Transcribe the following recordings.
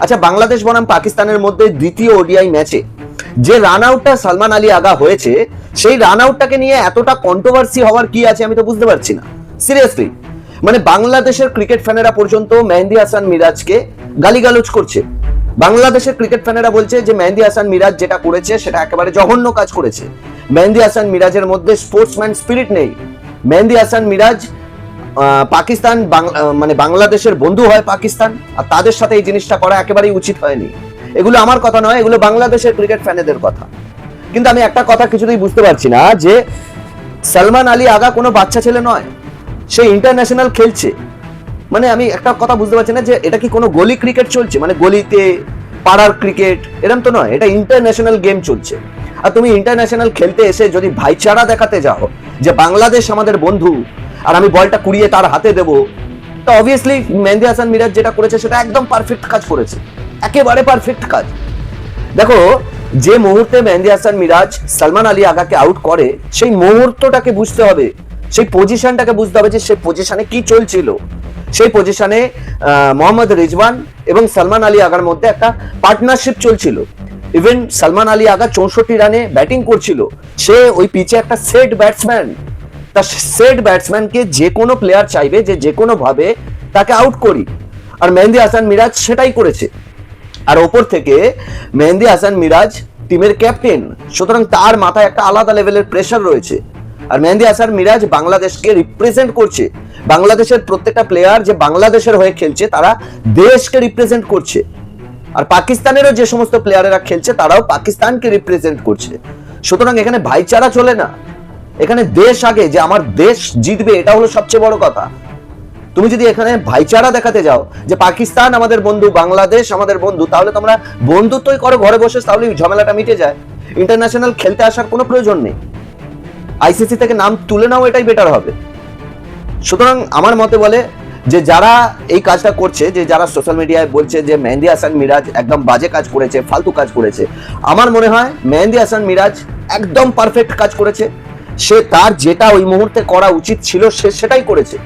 আচ্ছা, বাংলাদেশ বনাম পাকিস্তানের মধ্যে দ্বিতীয় ওডিআই ম্যাচে যে রান আউটটা সালমান আলী আগা হয়েছে, সেই রান আউটটাকে নিয়ে এতটা কন্ট্রোভার্সি হওয়ার কি আছে আমি তো বুঝতে পারছি না সিরিয়াসলি। মানে বাংলাদেশের ক্রিকেট ফ্যানেরা পর্যন্ত মেহেদী হাসান মিরাজকে গালিগালোচ করছে। বাংলাদেশের ক্রিকেট ফ্যানেরা বলছে যে মেহেদী হাসান মিরাজ যেটা করেছে সেটা একেবারে জঘন্য কাজ করেছে। মেহেদী হাসান মিরাজের মধ্যে স্পোর্টসম্যান স্পিরিট নেই। মেহেদী হাসান মিরাজ পাকিস্তান মানে বাংলাদেশের বন্ধু হয় পাকিস্তান, আর তাদের সাথে এই জিনিসটা করা একেবারেই উচিত হয়নি। এগুলো আমার কথা নয়, এগুলো বাংলাদেশের ক্রিকেট ফ্যানেদের কথা। কিন্তু আমি একটা কথা কিছুতেই বুঝতে পারছি না যে সালমান আলী আগা কোনো বাচ্চা ছেলে নয়, সে ইন্টারন্যাশনাল খেলছে। মানে আমি একটা কথা বুঝতে পারছি না যে এটা কি কোনো গলি ক্রিকেট চলছে, মানে গলিতে পাড়ার ক্রিকেট, এরকম তো নয়, এটা ইন্টারন্যাশনাল গেম চলছে। আর তুমি ইন্টারন্যাশনাল খেলতে এসে যদি ভাইচারা দেখাতে যাও যে বাংলাদেশ আমাদের বন্ধু আর আমি বলটা কুড়িয়ে তার হাতে দেবো, তো অবভিয়াসলি মেহেদী হাসান মিরাজ যেটা করেছে সেটা একদম পারফেক্ট কাজ করেছে, একেবারে পারফেক্ট কাজ। দেখো, যে মুহূর্তে মেহেদী হাসান মিরাজ সালমান আলী আগাকে আউট করে, সেই মুহূর্তটাকে বুঝতে হবে, সেই পজিশনটাকে বুঝতে হবে যে সেই পজিশনে কি চলছিল। সেই পজিশনে মোহাম্মদ রিজওয়ান এবং সালমান আলী আগার মধ্যে একটা পার্টনারশিপ চলছিল। ইভেন সালমান আলী আগা 64 রানে ব্যাটিং করছিল, সে ওই পিচে একটা সেট ব্যাটসম্যান। তা সেট ব্যাটসম্যানকে যে কোনো প্লেয়ার চাইবে যে যে কোনো ভাবে তাকে আউট করি, আর মেহেদী হাসান মিরাজ সেটাই করেছে। আর ওপর থেকে মেহেদী হাসান মিরাজ টিমের ক্যাপ্টেন, সুতরাং তার মাথায় একটা আলাদা লেভেলের প্রেসার রয়েছে। আর মেহেদী হাসান মিরাজ বাংলাদেশকে রিপ্রেজেন্ট করছে। বাংলাদেশের প্রত্যেকটা প্লেয়ার যে বাংলাদেশের হয়ে খেলছে তারা দেশকে রিপ্রেজেন্ট করছে, আর পাকিস্তানেরও যে সমস্ত প্লেয়ারেরা খেলছে তারাও পাকিস্তানকে রিপ্রেজেন্ট করছে। সুতরাং এখানে ভাইচারা চলে না, এখানে দেশ আগে, যে আমার দেশ জিতবে, এটা হলো সবচেয়ে বড় কথা। তুমি যদি এখানে ভাইচারা দেখাতে যাও যে পাকিস্তান আমাদের বন্ধু, বাংলাদেশ আমাদের বন্ধু, তাহলে তোমরা বন্ধুত্বই করো ঘরে বসে, তাহলে ঝামেলাটা মিটে যায়। ইন্টারন্যাশনাল খেলতে আসার কোনো প্রয়োজন নেই, আইসিসি থেকে নাম তুলে নাও, এটাই বেটার হবে। সুতরাং আমার মতে বলে যে যারা এই কাজটা করছে, যে যারা সোশ্যাল মিডিয়ায় বলছে যে মেহেদী হাসান মিরাজ একদম বাজে কাজ করেছে, ফালতু কাজ করেছে, আমার মনে হয় মেহেদী হাসান মিরাজ একদম পারফেক্ট কাজ করেছে। সে তার যেটা ওই মুহূর্তে করা উচিত ছিল সে সেটাই করেছে,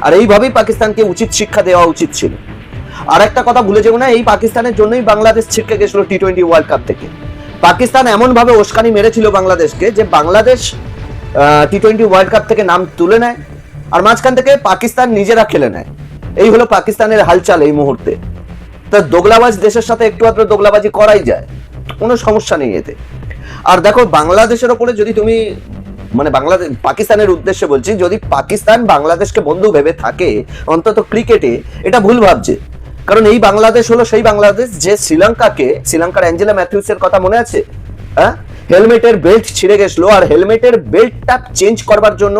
আর এইভাবেই পাকিস্তানকে উচিত শিক্ষা দেওয়া উচিত ছিল। আর একটা কথা ভুলে যাবো না, এই পাকিস্তানের জন্যই বাংলাদেশ ছিটকে গেছিল টি-20 ওয়ার্ল্ড কাপ থেকে। পাকিস্তান এমন ভাবে উস্কানি মেরেছিল বাংলাদেশকে যে বাংলাদেশ টি-20 ওয়ার্ল্ড কাপ থেকে নাম তুলে নেয়, আর মাঝখান থেকে পাকিস্তান নিজেরা খেলে নেয়। এই হলো পাকিস্তানের হালচাল এই মুহূর্তে। তা দোগলাবাজ দেশের সাথে একটু আধটু দোগলাবাজি করাই যায়, কোনো সমস্যা নেই এতে। আর দেখো, বাংলাদেশের ওপরে যদি তুমি, মানে বাংলাদেশ পাকিস্তানের উদ্দেশ্যে বলছি, যদি পাকিস্তান বাংলাদেশকে বন্ধু ভেবে থাকে অন্তত ক্রিকেটে, এটা ভুল ভাবছে। কারণ এই বাংলাদেশ হলো সেই বাংলাদেশ যে শ্রীলঙ্কার অ্যাঞ্জেলা ম্যাথিউসের কথা মনে আছে? হ্যাঁ, হেলমেটের বেল্ট ছিঁড়ে গেছিল, আর হেলমেটের বেল্টটা চেঞ্জ করবার জন্য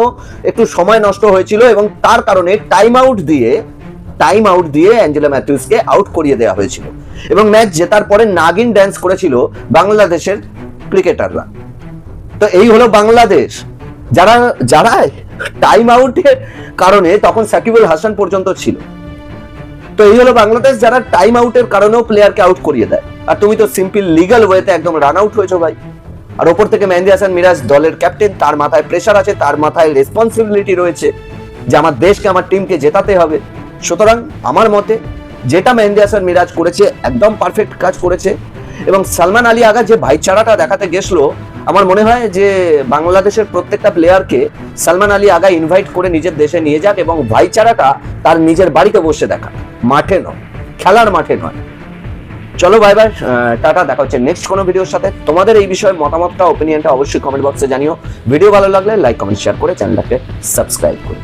একটু সময় নষ্ট হয়েছিল, এবং তার কারণে টাইম আউট দিয়ে অ্যাঞ্জেলা ম্যাথিউসকে আউট করিয়ে দেওয়া হয়েছিল, এবং ম্যাচ জেতার পরে নাগিন ড্যান্স করেছিল বাংলাদেশের ক্রিকেটাররা। তো এই হলো বাংলাদেশ, যারা টাইম আউটের কারণে, তখন সাকিবুল হাসান পর্যন্ত ছিল। তো এই হলো বাংলাদেশ, যারা টাইম আউটের কারণেও প্লেয়ারকে আউট করিয়ে দেয়। আর তুমি তো সিম্পল লিগ্যাল ওয়েতে একদম রান আউট হয়েছো ভাই। আর ওপর থেকে মেহেদী হাসান মিরাজ দলের ক্যাপ্টেন, তার মাথায় প্রেসার আছে, তার মাথায় রেসপন্সিবিলিটি রয়েছে যে আমার দেশকে, আমার টিমকে জেতাতে হবে। সুতরাং আমার মতে যেটা মেহেদী হাসান মিরাজ করেছে একদম পারফেক্ট কাজ করেছে। এবং সালমান আলী আগা যে ভাইচারাটা দেখাতে গেছলো, আমার মনে হয় যে বাংলাদেশের প্রত্যেকটা প্লেয়ারকে সালমান আলী আগা ইনভাইট করে নিজের দেশে নিয়ে যাক, এবং ভাইচারাটা তার নিজের বাড়িতে বসে দেখা, মাঠে নয়, খেলার মাঠে নয়। চলো বাই বাই, টাটা, দেখা হচ্ছে নেক্সট কোনো ভিডিওর সাথে। তোমাদের এই বিষয়ে মতামতটা, ওপিনিয়নটা অবশ্যই কমেন্ট বক্সে জানিও। ভিডিও ভালো লাগলে লাইক, কমেন্ট, শেয়ার করে চ্যানেলটাকে সাবস্ক্রাইব করো।